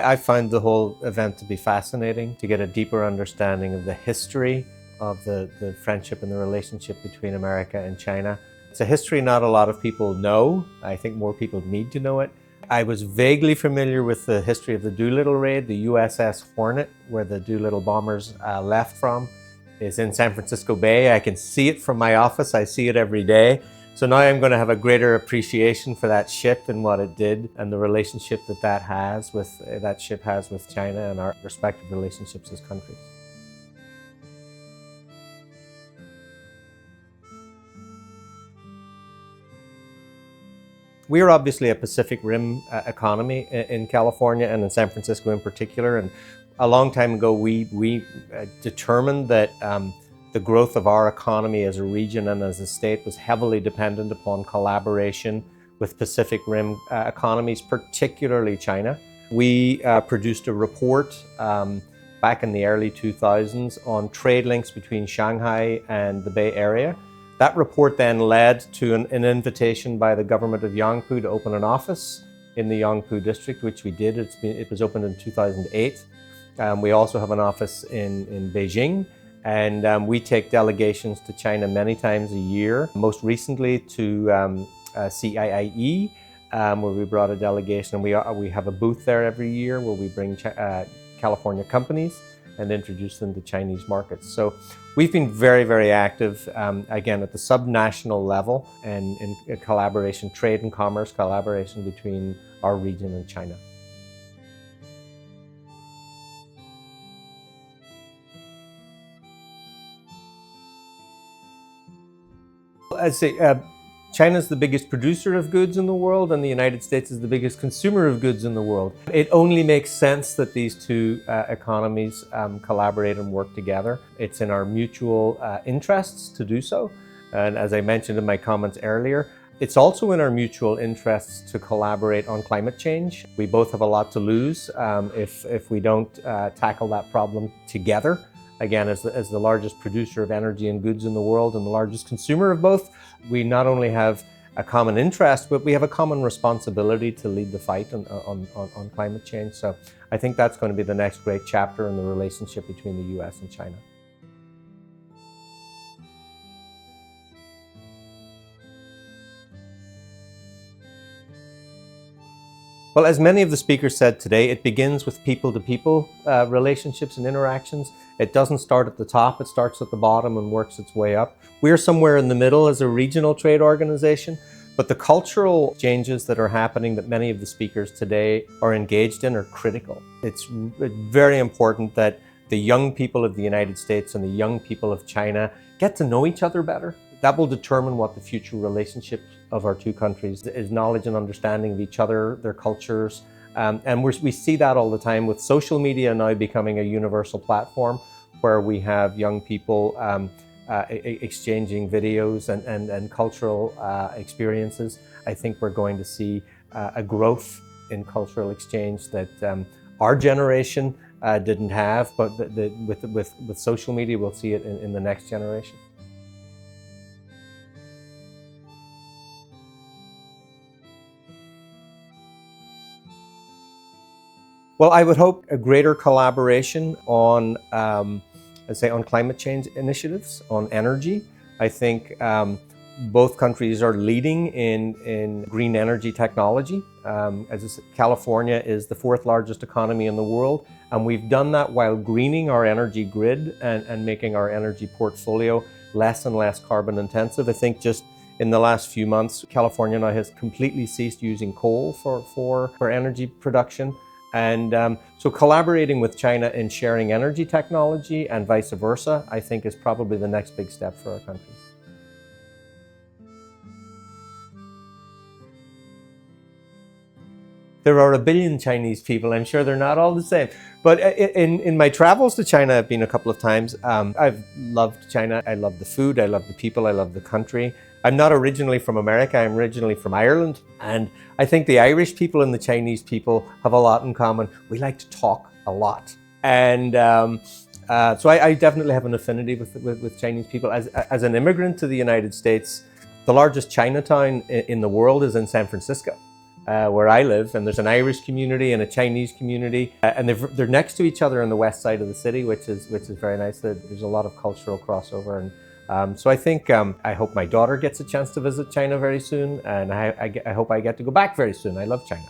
I find the whole event to be fascinating, to get a deeper understanding of the history of the friendship and the relationship between America and China. It's a history not a lot of people know. I think more people need to know it. I was vaguely familiar with the history of the Doolittle raid. The USS Hornet, where the Doolittle bombers left from, is in San Francisco Bay. I can see it from my office. I see it every day. So now I'm going to have a greater appreciation for that ship and what it did and the relationship that ship has with China and our respective relationships as countries. We are obviously a Pacific Rim economy in California and in San Francisco in particular. And a long time ago, we determined that the growth of our economy as a region and as a state was heavily dependent upon collaboration with Pacific Rim economies, particularly China. We produced a report back in the early 2000s on trade links between Shanghai and the Bay Area. That report then led to an invitation by the government of Yangpu to open an office in the Yangpu District, which we did. It was opened in 2008. We also have an office in Beijing, and we take delegations to China many times a year. Most recently to CIIE, where we brought a delegation. And we have a booth there every year where we bring California companies and introduce them to Chinese markets. So we've been very, very active, again, at the subnational level and in collaboration, trade and commerce collaboration between our region and China. I'd say China's the biggest producer of goods in the world, and the United States is the biggest consumer of goods in the world. It only makes sense that these two economies collaborate and work together. It's in our mutual interests to do so. And as I mentioned in my comments earlier, it's also in our mutual interests to collaborate on climate change. We both have a lot to lose if we don't tackle that problem together. Again, as the largest producer of energy and goods in the world and the largest consumer of both, we not only have a common interest, but we have a common responsibility to lead the fight on climate change. So I think that's going to be the next great chapter in the relationship between the U.S. and China. Well, as many of the speakers said today, it begins with people-to-people relationships and interactions. It doesn't start at the top, it starts at the bottom and works its way up. We're somewhere in the middle as a regional trade organization, but the cultural changes that are happening that many of the speakers today are engaged in are critical. It's very important that the young people of the United States and the young people of China get to know each other better. That will determine what the future relationship of our two countries is, knowledge and understanding of each other, their cultures. And we see that all the time with social media now becoming a universal platform where we have young people exchanging videos and cultural experiences. I think we're going to see a growth in cultural exchange that our generation didn't have, but with social media, we'll see it in the next generation. Well, I would hope a greater collaboration on, on climate change initiatives, on energy. I think both countries are leading in green energy technology. As I said, California is the fourth largest economy in the world, and we've done that while greening our energy grid and making our energy portfolio less and less carbon intensive. I think just in the last few months, California now has completely ceased using coal for energy production. And so collaborating with China in sharing energy technology and vice versa, I think is probably the next big step for our countries. There are 1 billion Chinese people. I'm sure they're not all the same. But in my travels to China, I've been a couple of times. I've loved China. I love the food. I love the people. I love the country. I'm not originally from America. I'm originally from Ireland. And I think the Irish people and the Chinese people have a lot in common. We like to talk a lot. And so I definitely have an affinity with Chinese people. As an immigrant to the United States, the largest Chinatown in the world is in San Francisco. where I live, and there's an Irish community and a Chinese community, and they're next to each other on the west side of the city, which is very nice. There's a lot of cultural crossover, and so I think I hope my daughter gets a chance to visit China very soon, and I hope I get to go back very soon. I love China.